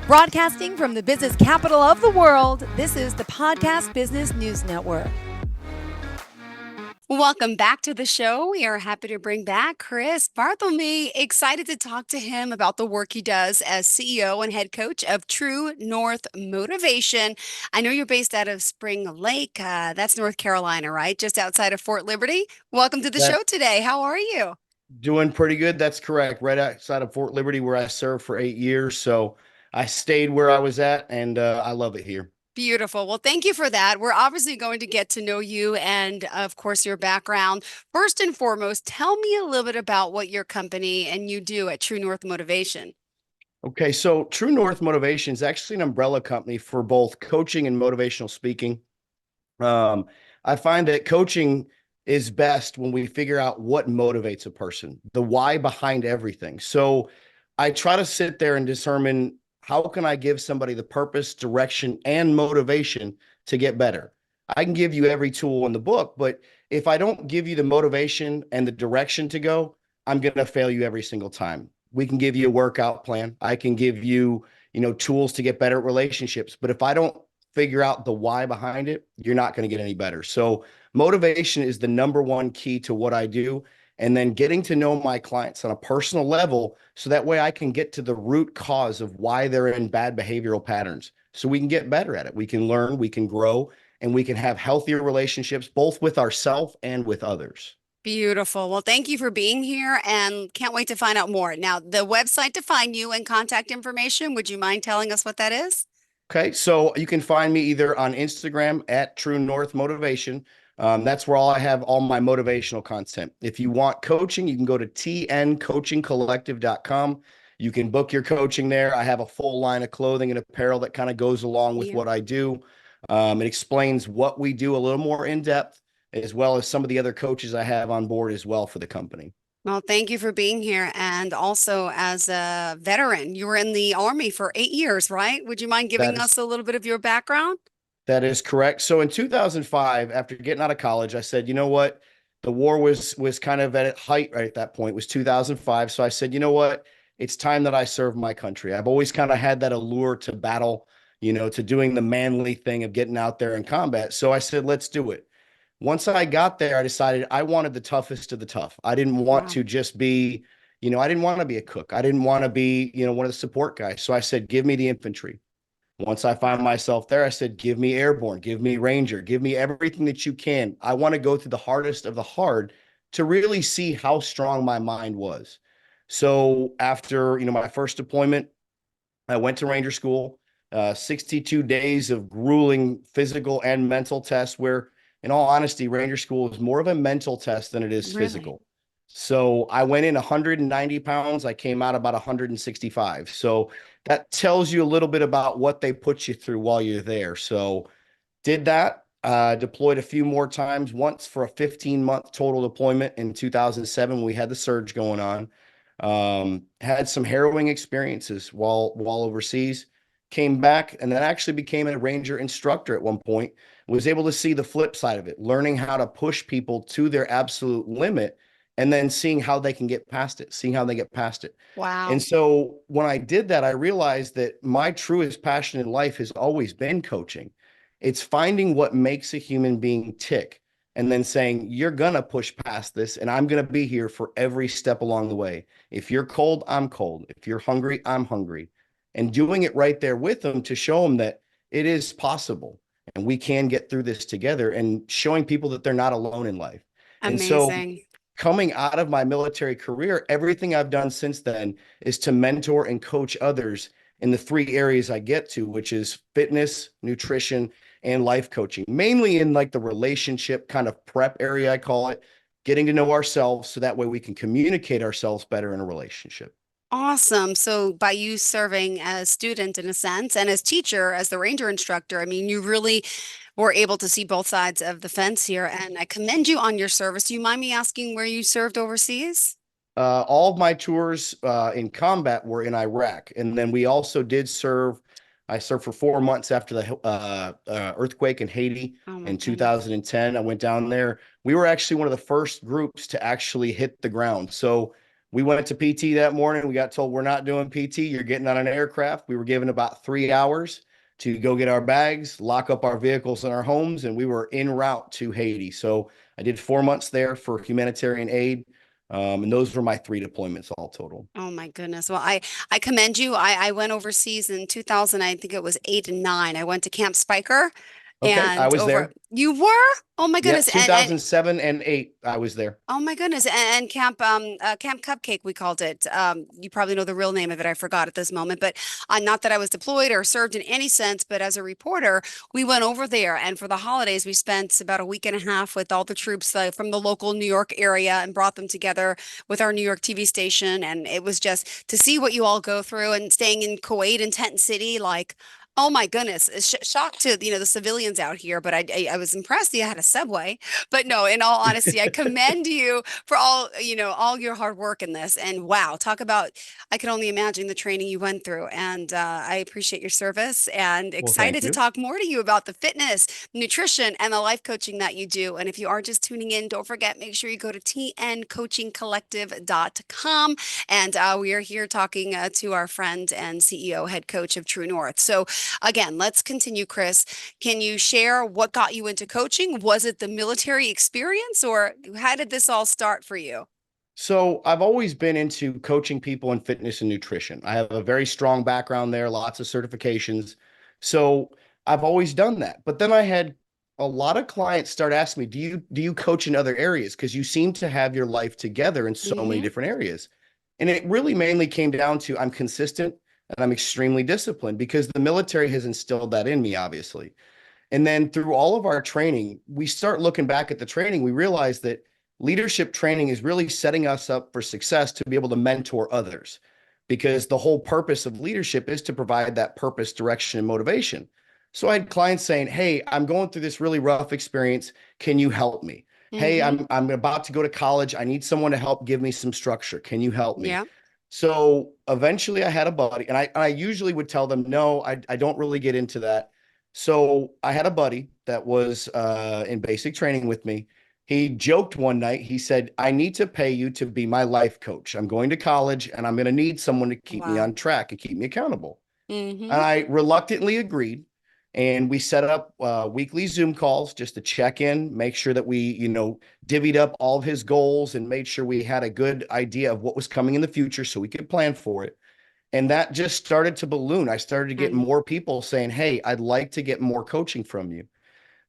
Broadcasting from the business capital of the world, this is the Podcast Business News Network. Welcome back to the show. We are happy to bring back Chris Barthelme. Excited to talk to him about the work he does as CEO and head coach of True North Motivation. I know you're based out of Spring Lake. That's North Carolina, right? Just outside of Fort Liberty. Welcome to the show today. How are you? Doing pretty good. That's correct. Right outside of Fort Liberty, where I served for 8 years. So I stayed where I was at, and I love it here. Beautiful. Well, thank you for that. We're obviously going to get to know you and, of course, your background. First and foremost, tell me a little bit about what your company and you do at True North Motivation. Okay, so True North Motivation is actually an umbrella company for both coaching and motivational speaking. I find that coaching is best when we figure out what motivates a person, the why behind everything. So I try to sit there and determine how can I give somebody the purpose, direction, and motivation to get better. I can give you every tool in the book, but if I don't give you the motivation and the direction to go, I'm going to fail you every single time. We can give you a workout plan. I can give you, tools to get better at relationships. But if I don't figure out the why behind it, you're not going to get any better. So motivation is the number one key to what I do. And then getting to know my clients on a personal level, so that way I can get to the root cause of why they're in bad behavioral patterns. So we can get better at it. We can learn, we can grow, and we can have healthier relationships, both with ourselves and with others. Beautiful. Well, thank you for being here and can't wait to find out more. Now, the website to find you and contact information, would you mind telling us what that is? Okay, so you can find me either on Instagram at True North Motivation. That's where I have all my motivational content. If you want coaching, you can go to tncoachingcollective.com. You can book your coaching there. I have a full line of clothing and apparel that kind of goes along with what I do. It explains what we do a little more in depth, as well as some of the other coaches I have on board as well for the company. Well, thank you for being here. And also, as a veteran, you were in the Army for 8 years, right? Would you mind giving us a little bit of your background? That is correct. So in 2005, after getting out of college, I said, you know what? The war was kind of at its height right at that point. It was 2005. So I said, you know what? It's time that I serve my country. I've always kind of had that allure to battle, to doing the manly thing of getting out there in combat. So I said, let's do it. Once I got there, I decided I wanted the toughest of the tough. I didn't want to just be, I didn't want to be a cook. I didn't want to be, one of the support guys. So I said, give me the infantry. Once I found myself there, I said, give me airborne, give me ranger, give me everything that you can. I want to go through the hardest of the hard to really see how strong my mind was. So after, my first deployment, I went to Ranger School, 62 days of grueling physical and mental tests where, in all honesty, Ranger School is more of a mental test than it is physical. So I went in 190 pounds. I came out about 165. So that tells you a little bit about what they put you through while you're there. So did that, deployed a few more times, once for a 15-month total deployment in 2007 when we had the surge going on. Had some harrowing experiences while overseas, came back, and then actually became a Ranger instructor at one point. Was able to see the flip side of it, learning how to push people to their absolute limit and then seeing how they can get past it, seeing how they get past it. Wow. And so when I did that, I realized that my truest passion in life has always been coaching. It's finding what makes a human being tick and then saying, you're going to push past this and I'm going to be here for every step along the way. If you're cold, I'm cold. If you're hungry, I'm hungry. And doing it right there with them to show them that it is possible and we can get through this together, and showing people that they're not alone in life. Amazing. And so coming out of my military career, everything I've done since then is to mentor and coach others in the three areas I get to, which is fitness, nutrition, and life coaching, mainly in like the relationship kind of prep area, I call it, getting to know ourselves so that way we can communicate ourselves better in a relationship. Awesome. So by you serving as student in a sense and as teacher, as the Ranger instructor, I mean, you really were able to see both sides of the fence here. And I commend you on your service. Do you mind me asking where you served overseas? All of my tours in combat were in Iraq. And then we also did serve. I served for 4 months after the earthquake in Haiti in 2010. I went down there. We were actually one of the first groups to actually hit the ground. So We went to PT that morning. We got told we're not doing PT. You're getting on an aircraft. We were given about 3 hours to go get our bags, lock up our vehicles in our homes, and we were en route to Haiti. So I did 4 months there for humanitarian aid. And those were my 3 deployments all total. Oh my goodness. Well, I commend you. I went overseas in 2000, I think it was 8 and 9. I went to Camp Spiker Okay, I and was over. there. You were? Oh my Yeah, goodness. And 2007 and 8, I was there. oh my goodness. And Camp Cupcake, we called it. You probably know the real name of it. I forgot at this moment, but not that I was deployed or served in any sense, but as a reporter, we went over there. And for the holidays, we spent about a week and a half with all the troops from the local New York area and brought them together with our New York TV station. And it was just to see what you all go through and staying in Kuwait and Tent City, like, oh my goodness, shocked to, the civilians out here, but I was impressed you had a subway. But no, in all honesty, I commend you for all your hard work in this. And wow, talk about, I can only imagine the training you went through. And I appreciate your service and Well, excited thank to you. talk more to you about the fitness, nutrition, and the life coaching that you do. And if you are just tuning in, don't forget, make sure you go to tncoachingcollective.com. And we are here talking to our friend and CEO, head coach of True North. So again, let's continue, Chris. Can you share what got you into coaching? Was it the military experience, or how did this all start for you? So I've always been into coaching people in fitness and nutrition. I have a very strong background there, lots of certifications. So I've always done that. But then I had a lot of clients start asking me, do you coach in other areas? Because you seem to have your life together in so many Hmm. different areas. And it really mainly came down to I'm consistent and I'm extremely disciplined because the military has instilled that in me, obviously. And then through all of our training, we start looking back at the training, we realize that leadership training is really setting us up for success to be able to mentor others because the whole purpose of leadership is to provide that purpose, direction, and motivation. So I had clients saying, "Hey, I'm going through this really rough experience. Can you help me? Hey, Hmm. I'm about to go to college. I need someone to help give me some structure. Can you help me?" Yeah. So eventually I had a buddy, and I usually would tell them, no, I don't really get into that. So I had a buddy that was in basic training with me. He joked one night, he said, I need to pay you to be my life coach. I'm going to college and I'm going to need someone to keep me Wow. on track and keep me accountable. And Hmm. I reluctantly agreed. And we set up weekly Zoom calls just to check in, make sure that we, divvied up all of his goals and made sure we had a good idea of what was coming in the future so we could plan for it. And that just started to balloon. I started to get And more people saying, hey, I'd like to get more coaching from you.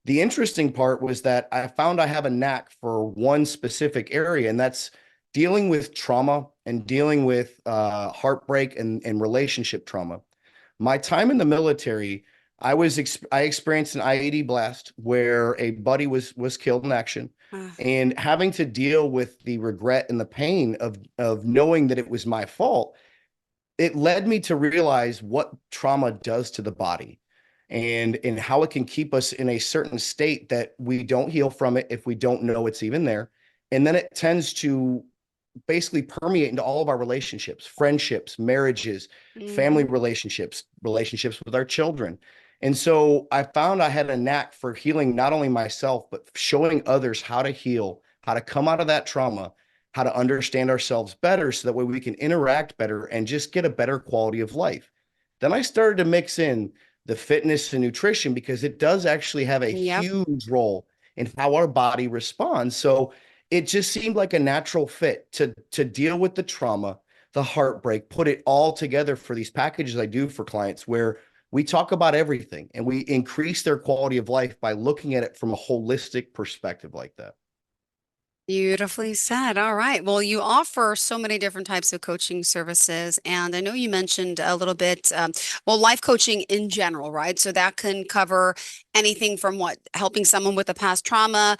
The interesting part was that I found I have a knack for one specific area, and that's dealing with trauma and dealing with heartbreak and relationship trauma. My time in the military, I experienced an IED blast where a buddy was killed in action, uh, and having to deal with the regret and the pain of knowing that it was my fault, it led me to realize what trauma does to the body and how it can keep us in a certain state that we don't heal from it if we don't know it's even there. And then it tends to basically permeate into all of our relationships, friendships, marriages, family hmm. relationships, relationships with our children. And so I found I had a knack for healing not only myself, but showing others how to heal, how to come out of that trauma, how to understand ourselves better so that way we can interact better and just get a better quality of life. Then I started to mix in the fitness and nutrition because it does actually have a Yep. huge role in how our body responds. So it just seemed like a natural fit to deal with the trauma, the heartbreak, put it all together for these packages I do for clients where we talk about everything and we increase their quality of life by looking at it from a holistic perspective like that. Beautifully said. All right. Well, you offer so many different types of coaching services. And I know you mentioned a little bit, well, life coaching in general, right? So that can cover anything from what, helping someone with a past trauma,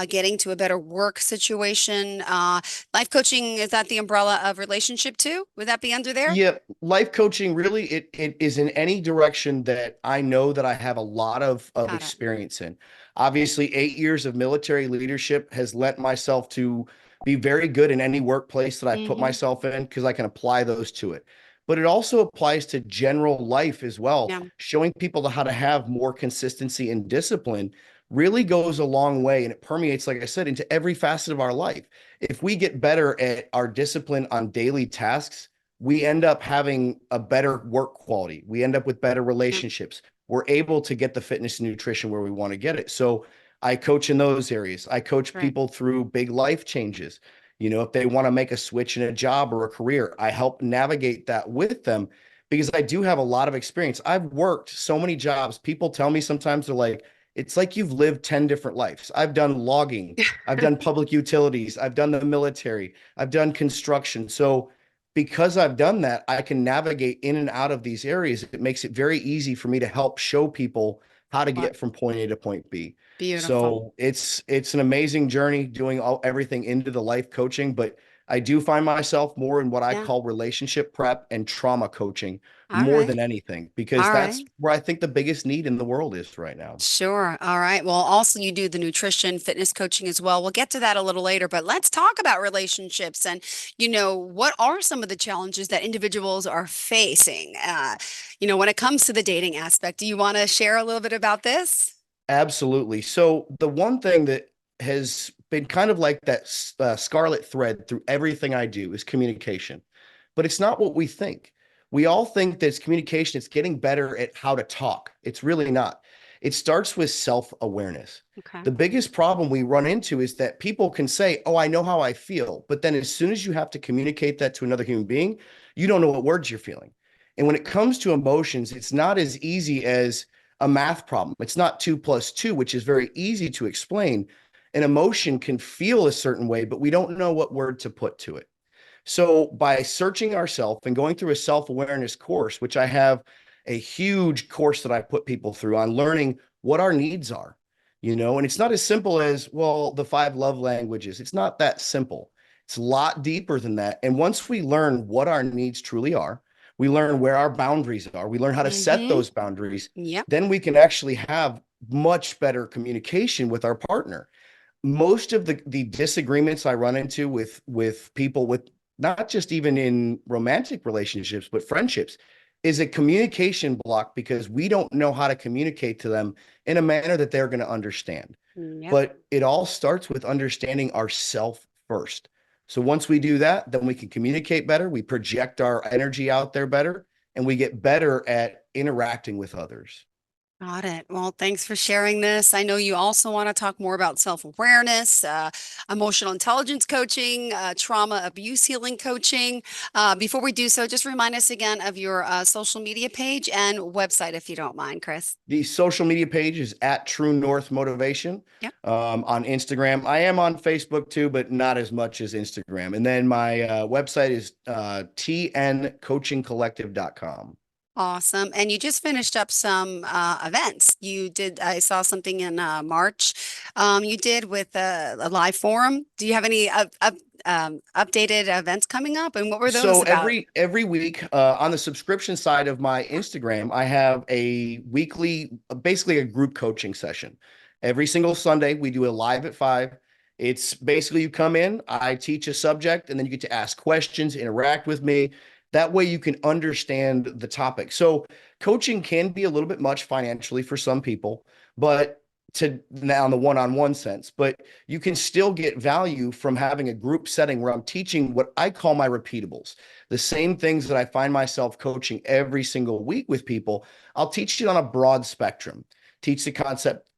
getting to a better work situation. Life coaching, is that the umbrella of relationship too? Would that be under there? Yeah, life coaching really it is in any direction that I know that I have a lot of Got it. experience in. Obviously, 8 years of military leadership has lent myself to be very good in any workplace that I put Hmm. myself in because I can apply those to it. But it also applies to general life as well, Yeah. showing people how to have more consistency and discipline really goes a long way. And it permeates, like I said, into every facet of our life. If we get better at our discipline on daily tasks, we end up having a better work quality. We end up with better Yeah. relationships. We're able to get the fitness and nutrition where we want to get it. So I coach in those areas. I coach Right. people through big life changes. If they want to make a switch in a job or a career, I help navigate that with them because I do have a lot of experience. I've worked so many jobs. People tell me sometimes they're like, it's like you've lived 10 different lives. I've done logging, I've done public utilities, I've done the military, I've done construction. So because I've done that, I can navigate in and out of these areas. It makes it very easy for me to help show people how to What? get from point A to point B. Beautiful. So it's an amazing journey doing everything into the life coaching, but I do find myself more in what I Yeah. call relationship prep and trauma coaching All more right. than anything, because All that's right. where I think the biggest need in the world is right now. Sure. All right. Well, also you do the nutrition, fitness coaching as well. We'll get to that a little later, but let's talk about relationships and, what are some of the challenges that individuals are facing, when it comes to the dating aspect. Do you want to share a little bit about this? Absolutely. So the one thing that has been kind of like that scarlet thread through everything I do is communication, but it's not what we think. We all think that it's communication. It's getting better at how to talk. It's really not. It starts with self-awareness. Okay. The biggest problem we run into is that people can say, "Oh, I know how I feel," but then as soon as you have to communicate that to another human being, you don't know what words you're feeling. And when it comes to emotions, it's not as easy as a math problem. It's not 2 + 2, which is very easy to explain. An emotion can feel a certain way, but we don't know what word to put to it. So by searching ourselves and going through a self-awareness course, which I have a huge course that I put people through on learning what our needs are, and it's not as simple as, well, the 5 love languages. It's not that simple. It's a lot deeper than that. And once we learn what our needs truly are, we learn where our boundaries are, we learn how to set Mm-hmm. those boundaries, Yep. then we can actually have much better communication with our partner. Most of the disagreements I run into with people, with not just even in romantic relationships but friendships, is a communication block because we don't know how to communicate to them in a manner that they're going to understand. Yep. But it all starts with understanding ourself first. So once we do that, then we can communicate better, we project our energy out there better, and we get better at interacting with others. Got it. Well, thanks for sharing this. I know you also want to talk more about self-awareness, emotional intelligence coaching, trauma abuse healing coaching. Before we do so, just remind us again of your social media page and website, if you don't mind, Chris. The social media page is at True North Motivation Yep. on Instagram. I am on Facebook too, but not as much as Instagram. And then my website is tncoachingcollective.com. Awesome. And you just finished up some events. You did, I saw something in March you did with a live forum. Do you have any updated events coming up? And what were those So about? every week on the subscription side of my Instagram, I have a weekly, basically a group coaching session. Every single Sunday, we do a live at 5. It's basically you come in, I teach a subject, and then you get to ask questions, interact with me. That way you can understand the topic. So coaching can be a little bit much financially for some people, but to now in the one-on-one sense, but you can still get value from having a group setting where I'm teaching what I call my repeatables. The same things that I find myself coaching every single week with people, I'll teach it on a broad spectrum. Teach the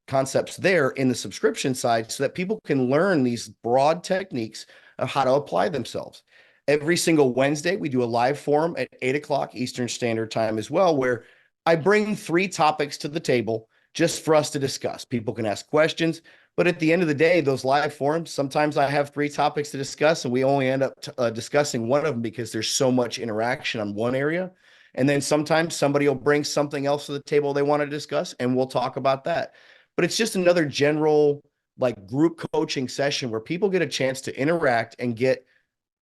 concepts there in the subscription side so that people can learn these broad techniques of how to apply themselves. Every single Wednesday, we do a live forum at 8 o'clock Eastern Standard Time as well, where I bring 3 topics to the table just for us to discuss. People can ask questions, but at the end of the day, those live forums, sometimes I have 3 topics to discuss, and we only end up discussing one of them because there's so much interaction on one area. And then sometimes somebody will bring something else to the table they want to discuss, and we'll talk about that. But it's just another general like group coaching session where people get a chance to interact and get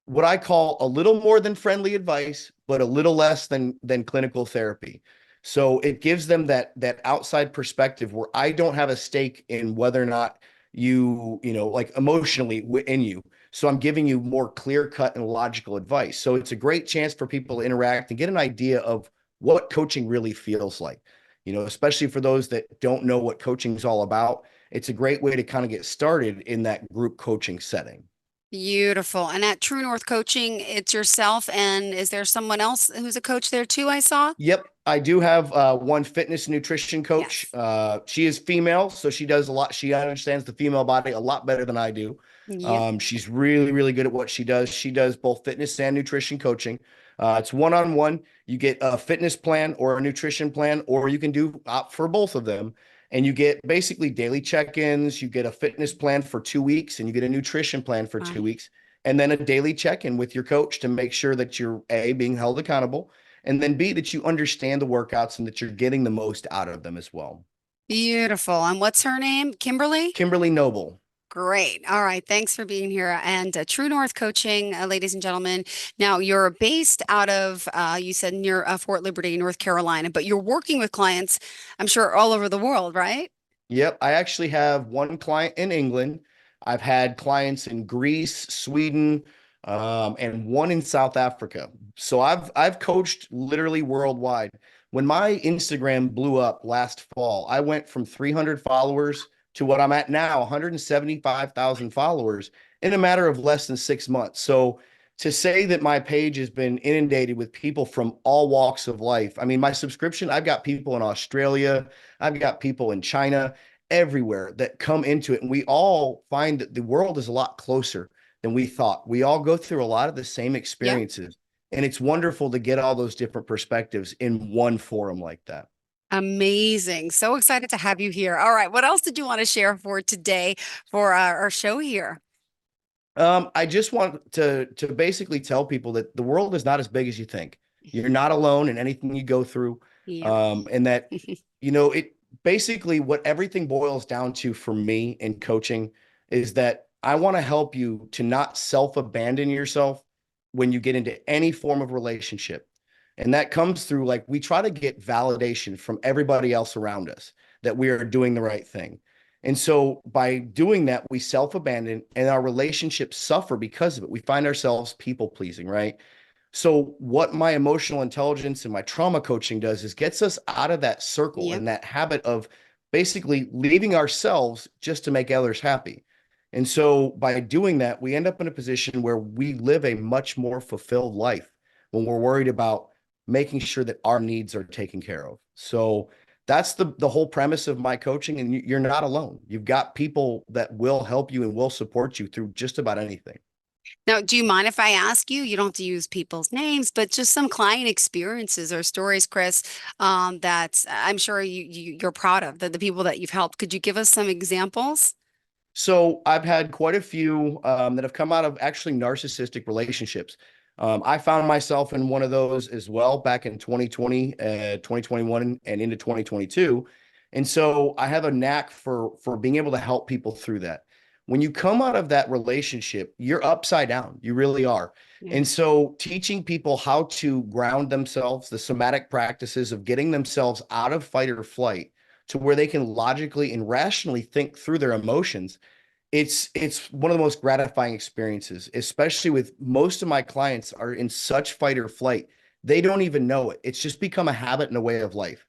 what I call a little more than friendly advice, but a little less than clinical therapy. So it gives them that outside perspective where I don't have a stake in whether or not like emotionally in you. So I'm giving you more clear cut and logical advice. So it's a great chance for people to interact and get an idea of what coaching really feels like, especially for those that don't know what coaching is all about. it's a great way to kind of get started in that group coaching setting. Beautiful. And at True North Coaching, it's yourself, and is there someone else who's a coach there too, I saw? Yep, I do have one fitness nutrition coach. Yes. She is female, so she does a lot. She understands the female body a lot better than I do. Yep. She's really, really good at what she does. She does both fitness and nutrition coaching. It's one-on-one. You get a fitness plan or a nutrition plan, or you can do opt for both of them. And you get basically daily check-ins. You get a fitness plan for 2 weeks, and you get a nutrition plan for Wow. 2 weeks, and then a daily check-in with your coach to make sure that you're A, being held accountable, and then B, that you understand the workouts and that you're getting the most out of them as well. Beautiful. And what's her name? Kimberly? Kimberly Noble. Great. All right. Thanks for being here. And True North Coaching, ladies and gentlemen. Now, you're based out of, you said near Fort Liberty, North Carolina, but you're working with clients, I'm sure, all over the world, right? Yep, I actually have one client in England. I've had clients in Greece, Sweden, and one in South Africa. So I've coached literally worldwide. When my Instagram blew up last fall, I went from 300 followers to what I'm at now, 175,000 followers in a matter of less than 6 months. So to say that my page has been inundated with people from all walks of life. I mean, my subscription, I've got people in Australia, I've got people in China, everywhere that come into it. And we all find that the world is a lot closer than we thought. We all go through a lot of the same Yep. experiences. And it's wonderful to get all those different perspectives in one forum like that. Amazing. So excited to have you here. All right. What else did you want to share for today for our show here? I just want to basically tell people that the world is not as big as you think. You're not alone in anything you go through. Yep. And that, it basically what everything boils down to for me in coaching is that I want to help you to not self-abandon yourself when you get into any form of relationship. And that comes through, like, we try to get validation from everybody else around us that we are doing the right thing. And so by doing that, we self-abandon and our relationships suffer because of it. We find ourselves people pleasing, right? So what my emotional intelligence and my trauma coaching does is gets us out of that circle Yep. and that habit of basically leaving ourselves just to make others happy. And so by doing that, we end up in a position where we live a much more fulfilled life when we're worried about making sure that our needs are taken care of. So that's the whole premise of my coaching. And you're not alone. You've got people that will help you and will support you through just about anything. Now, do you mind if I ask you? You don't have to use people's names, but just some client experiences or stories, Chris, that I'm sure you're proud of, the people that you've helped. Could you give us some examples? So I've had quite a few that have come out of actually narcissistic relationships. I found myself in one of those as well back in 2020, 2021, and into 2022. And so I have a knack for being able to help people through that. When you come out of that relationship, you're upside down. You really are. Yeah. And so teaching people how to ground themselves, the somatic practices of getting themselves out of fight or flight to where they can logically and rationally think through their emotions, it's one of the most gratifying experiences, especially with most of my clients are in such fight or flight. They don't even know it. It's just become a habit and a way of life.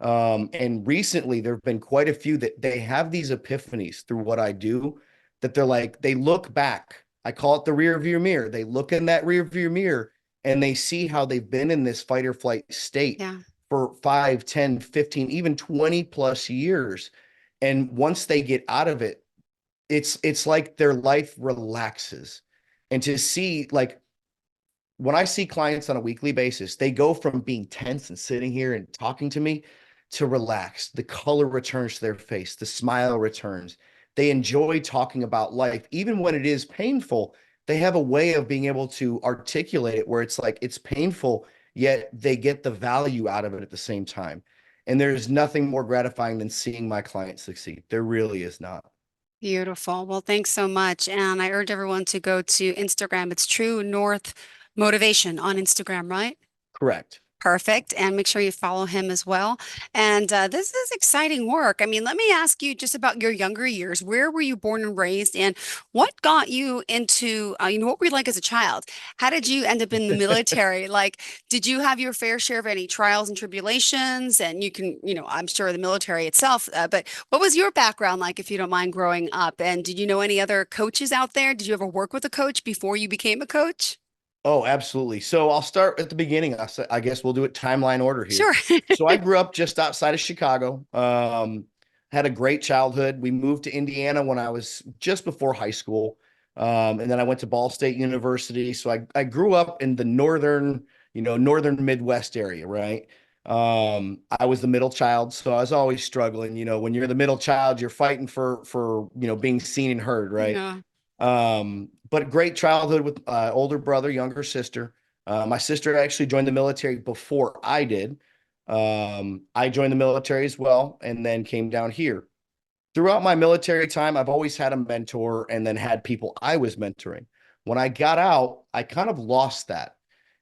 And recently there have been quite a few that they have these epiphanies through what I do, that they're like, they look back. I call it the rear view mirror. They look in that rear view mirror and they see how they've been in this fight or flight state Yeah. for 5, 10, 15, even 20 plus years. And once they get out of it, it's like their life relaxes. And to see, like, when I see clients on a weekly basis, they go from being tense and sitting here and talking to me to relax. The color returns to their face, the smile returns. They enjoy talking about life, even when it is painful. They have a way of being able to articulate it where it's like it's painful, yet they get the value out of it at the same time. And there's nothing more gratifying than seeing my clients succeed. There really is not. Beautiful. Well, thanks so much. And I urge everyone to go to Instagram. It's True North Motivation on Instagram, right? Correct. Perfect. And make sure you follow him as well. And this is exciting work. I mean, let me ask you just about your younger years. Where were you born and raised? And what got you into, what were you like as a child? How did you end up in the military? Like, did you have your fair share of any trials and tribulations? And you can, I'm sure the military itself, but what was your background like, if you don't mind, growing up? And did you know any other coaches out there? Did you ever work with a coach before you became a coach? Oh, absolutely. So I'll start at the beginning. I guess we'll do it timeline order here. Sure. So I grew up just outside of Chicago. Had a great childhood. We moved to Indiana when I was just before high school. And then I went to Ball State University. So I grew up in the northern Midwest area, right? I was the middle child, so I was always struggling. When you're the middle child, you're fighting for being seen and heard, right? Yeah. But great childhood with older brother, younger sister. My sister actually joined the military before I did. I joined the military as well and then came down here. Throughout my military time, I've always had a mentor and then had people I was mentoring. When I got out, I kind of lost that.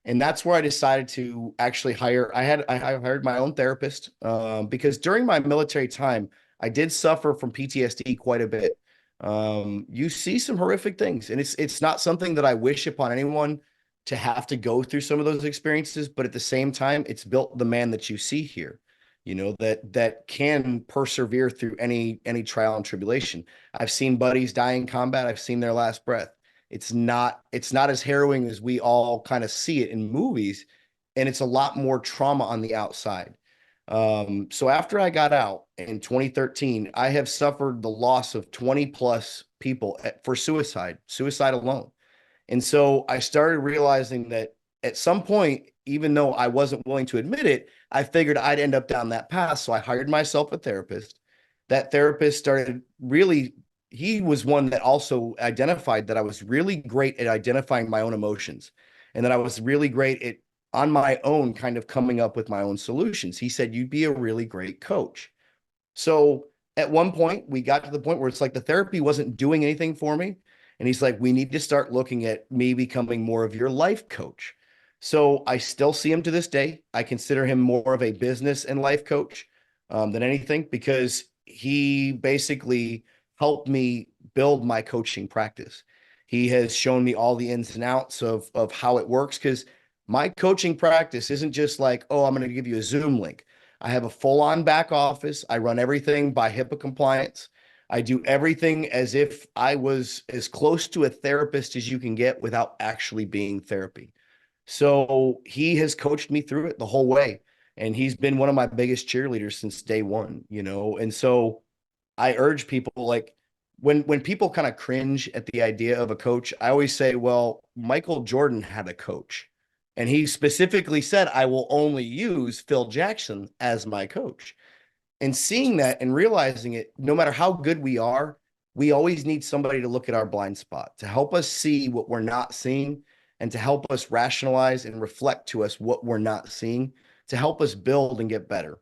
And that's where I decided to actually I hired my own therapist because during my military time, I did suffer from PTSD quite a bit. You see some horrific things, and it's not something that I wish upon anyone to have to go through some of those experiences, but at the same time, it's built the man that you see here, that can persevere through any trial and tribulation. I've seen buddies die in combat. I've seen their last breath. It's not as harrowing as we all kind of see it in movies, and it's a lot more trauma on the outside. So after I got out in 2013, I have suffered the loss of 20 plus people for suicide alone. And so I started realizing that at some point, even though I wasn't willing to admit it, I figured I'd end up down that path. So I hired myself a therapist. That therapist started really, he was one that also identified that I was really great at identifying my own emotions and that I was really great at on my own kind of coming up with my own solutions. He said, you'd be a really great coach. So at one point, we got to the point where it's like the therapy wasn't doing anything for me. And he's like, we need to start looking at me becoming more of your life coach. So I still see him to this day. I consider him more of a business and life coach than anything because he basically helped me build my coaching practice. He has shown me all the ins and outs of how it works because my coaching practice isn't just like, oh, I'm going to give you a Zoom link. I have a full-on back office. I run everything by HIPAA compliance. I do everything as if I was as close to a therapist as you can get without actually being therapy. So he has coached me through it the whole way. And he's been one of my biggest cheerleaders since day one. And so I urge people like when people kind of cringe at the idea of a coach, I always say, well, Michael Jordan had a coach. And he specifically said, I will only use Phil Jackson as my coach. And seeing that and realizing it, no matter how good we are, we always need somebody to look at our blind spot, to help us see what we're not seeing, and to help us rationalize and reflect to us what we're not seeing, to help us build and get better.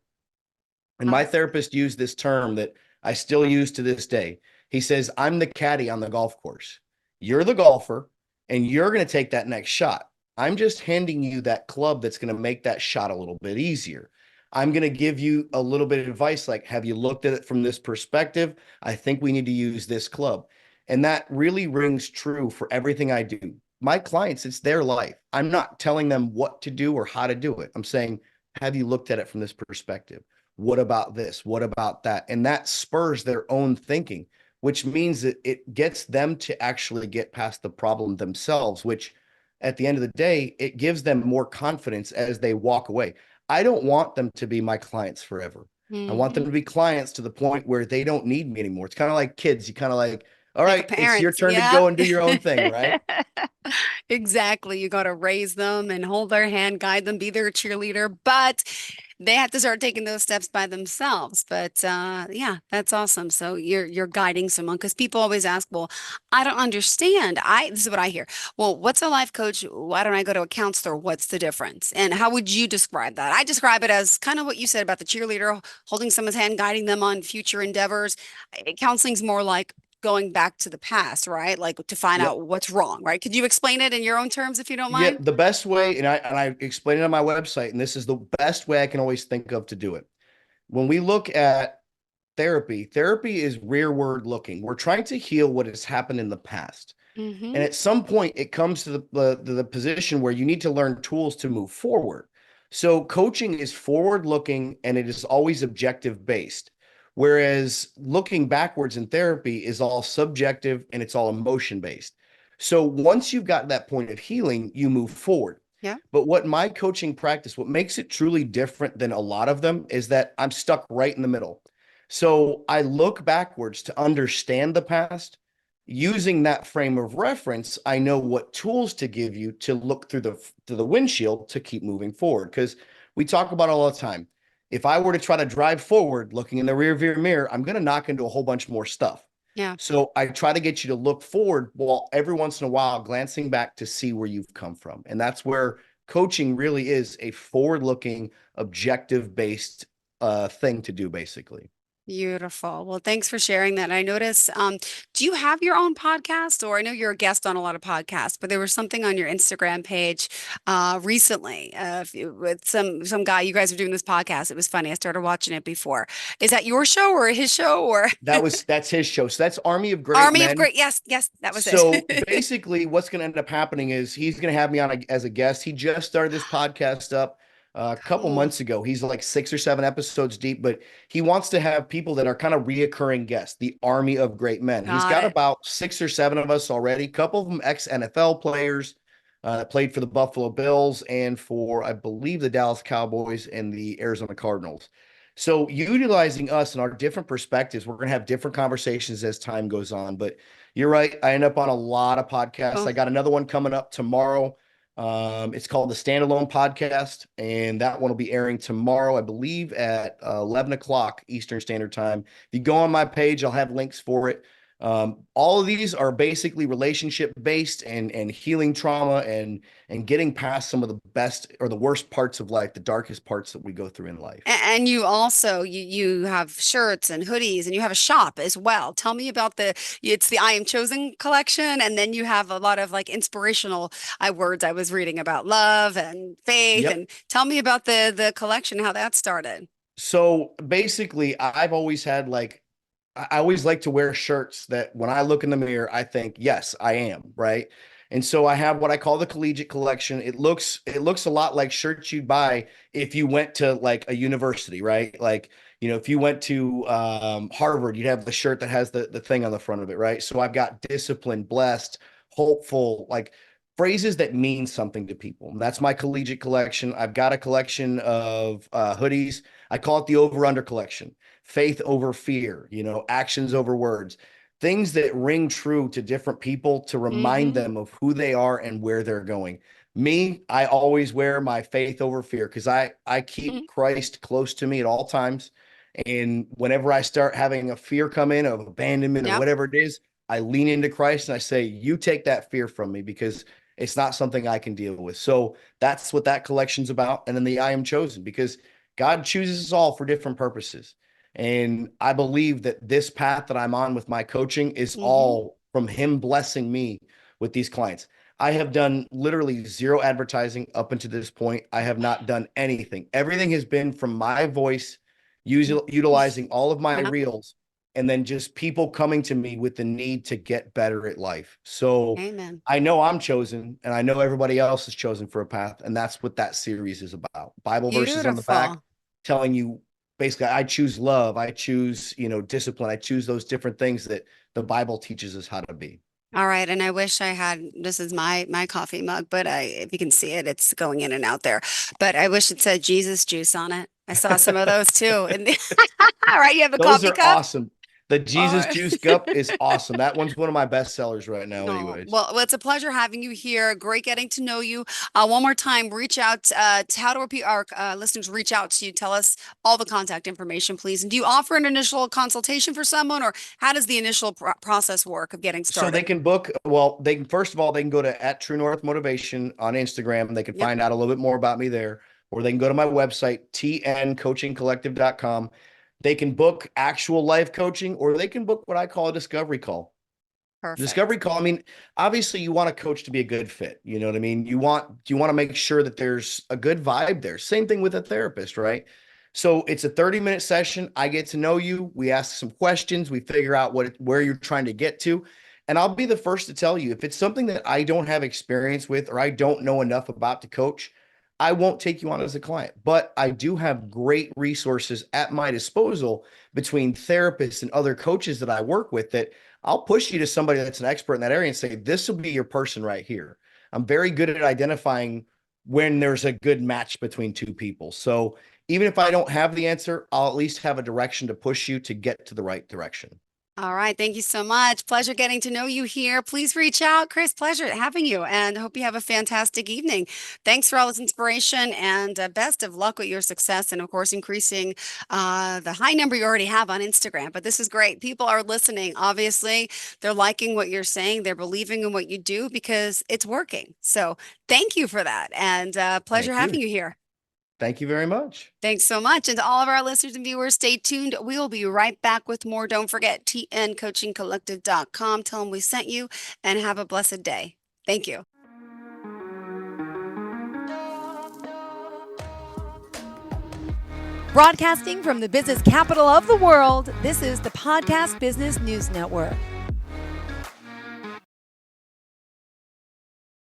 And my therapist used this term that I still use to this day. He says, I'm the caddy on the golf course. You're the golfer, and you're going to take that next shot. I'm just handing you that club that's going to make that shot a little bit easier. I'm going to give you a little bit of advice like, have you looked at it from this perspective? I think we need to use this club. And that really rings true for everything I do. My clients, it's their life. I'm not telling them what to do or how to do it. I'm saying, have you looked at it from this perspective? What about this? What about that? And that spurs their own thinking, which means that it gets them to actually get past the problem themselves, which at the end of the day, it gives them more confidence as they walk away. I don't want them to be my clients forever. I want them to be clients to the point where they don't need me anymore. It's kind of like kids. You kind of like, all Like a right, it's your parent. turn to Yeah. go and do your own thing, right? Exactly. You got to raise them and hold their hand, guide them, be their cheerleader, but they have to start taking those steps by themselves. But yeah, that's awesome. So you're guiding someone because people always ask, well, I don't understand. This is what I hear. Well, what's a life coach? Why don't I go to a counselor? What's the difference? And how would you describe that? I describe it as kind of what you said about the cheerleader holding someone's hand, guiding them on future endeavors. Counseling's more like going back to the past, right? Like to find Yep. out what's wrong, right? Could you explain it in your own terms if you don't Yeah, mind? the best way, and I explain it on my website, and this is the best way I can always think of to do it. When we look at therapy is rearward looking. We're trying to heal what has happened in the past. Mm-hmm. And at some point, it comes to the position where you need to learn tools to move forward. So coaching is forward looking and it is always objective based. Whereas looking backwards in therapy is all subjective and it's all emotion based. So once you've got that point of healing, you move forward. Yeah. But what my coaching practice, what makes it truly different than a lot of them is that I'm stuck right in the middle. So I look backwards to understand the past. Using that frame of reference, I know what tools to give you to look through the windshield to keep moving forward. Because we talk about it all the time. If I were to try to drive forward, looking in the rear view mirror, I'm going to knock into a whole bunch more stuff. Yeah. So I try to get you to look forward while every once in a while glancing back to see where you've come from. And that's where coaching really is a forward-looking, objective-based thing to do, basically. Beautiful. Well, thanks for sharing that. I notice, do you have your own podcast? Or I know you're a guest on a lot of podcasts, but there was something on your Instagram page recently with some guy. You guys were doing this podcast. It was funny. I started watching it before. Is that your show or his show or That's his show. So that's Army of Great Army of Men. Great? Yes, yes, that was So it. basically, what's going to end up happening is he's going to have me on as a guest. He just started this podcast up a couple Cool. months ago. He's like 6 or 7 episodes deep, but he wants to have people that are kind of reoccurring guests, the Army of Great Men. He's Got got it. about 6 or 7 of us already, a couple of them ex-NFL players that played for the Buffalo Bills and for, I believe, the Dallas Cowboys and the Arizona Cardinals. So utilizing us and our different perspectives, we're going to have different conversations as time goes on. But you're right. I end up on a lot of podcasts. Oh, I got another one coming up tomorrow. It's called the Standalone Podcast, and that one will be airing tomorrow, I believe, at 11 o'clock Eastern Standard Time. If you go on my page, I'll have links for it. All of these are basically relationship based and healing trauma and getting past some of the best or the worst parts of life, the darkest parts that we go through in life. and you also you have shirts and hoodies and you have a shop as well. Tell me about it's the I Am Chosen collection, and then you have a lot of like inspirational words I was reading about love and faith, Yep. and tell me about the collection, how that started. So basically, I've always had like I always like to wear shirts that when I look in the mirror, I think, yes, I am, right? And so I have what I call the collegiate collection. It looks a lot like shirts you'd buy if you went to like a university, right? Like, if you went to Harvard, you'd have the shirt that has the thing on the front of it, right? So I've got disciplined, blessed, hopeful, like phrases that mean something to people. And that's my collegiate collection. I've got a collection of hoodies. I call it the over-under collection. Faith over fear, actions over words, things that ring true to different people to remind Mm-hmm. them of who they are and where they're going. Me, I always wear my faith over fear because I keep Christ close to me at all times. And whenever I start having a fear come in of abandonment or Yep. whatever it is, I lean into Christ and I say, you take that fear from me because it's not something I can deal with. So that's what that collection's about. And then the I Am Chosen, because God chooses us all for different purposes. And I believe that this path that I'm on with my coaching is Mm-hmm. all from him blessing me with these clients. I have done literally zero advertising up until this point. I have not done anything. Everything has been from my voice, utilizing all of my Yeah. reels, and then just people coming to me with the need to get better at life. So Amen. I know I'm chosen and I know everybody else is chosen for a path. And that's what that series is about. Bible verses on the back Beautiful. telling you basically, I choose love, I choose, discipline, I choose those different things that the Bible teaches us how to be. All right, and I wish I had, this is my coffee mug, but if you can see it, it's going in and out there. But I wish it said Jesus juice on it. I saw some of those too. And all right, you have a Those coffee are cup? awesome. The All Jesus right. Juice Cup is awesome. That one's one of my best sellers right now, Oh, anyways. well, it's a pleasure having you here. Great getting to know you. One more time, reach out to how do our listeners reach out to you? Tell us all the contact information, please. And do you offer an initial consultation for someone, or how does the initial process work of getting So they started? can book, well, they can, first of all, they can go to at True North Motivation on Instagram and they can Yep. find out a little bit more about me there, or they can go to my website, tncoachingcollective.com. They can book actual life coaching, or they can book what I call a discovery call. Perfect. Discovery call. I mean, obviously you want a coach to be a good fit. You know what I mean? You want to make sure that there's a good vibe there. Same thing with a therapist, right? So it's a 30-minute session. I get to know you. We ask some questions. We figure out where you're trying to get to. And I'll be the first to tell you, if it's something that I don't have experience with or I don't know enough about to coach, I won't take you on as a client. But I do have great resources at my disposal between therapists and other coaches that I work with that I'll push you to somebody that's an expert in that area and say, this will be your person right here. I'm very good at identifying when there's a good match between two people. So even if I don't have the answer, I'll at least have a direction to push you to get to the right direction. All right. Thank you so much. Pleasure getting to know you here. Please reach out. Chris, pleasure having you, and hope you have a fantastic evening. Thanks for all this inspiration, and best of luck with your success, and of course, increasing the high number you already have on Instagram. But this is great. People are listening. Obviously, they're liking what you're saying. They're believing in what you do because it's working. So thank you for that, and pleasure having you here. Thank you very much. Thanks so much. And to all of our listeners and viewers, stay tuned. We will be right back with more. Don't forget tncoachingcollective.com. Tell them we sent you, and have a blessed day. Thank you. Broadcasting from the business capital of the world, this is the Podcast Business News Network.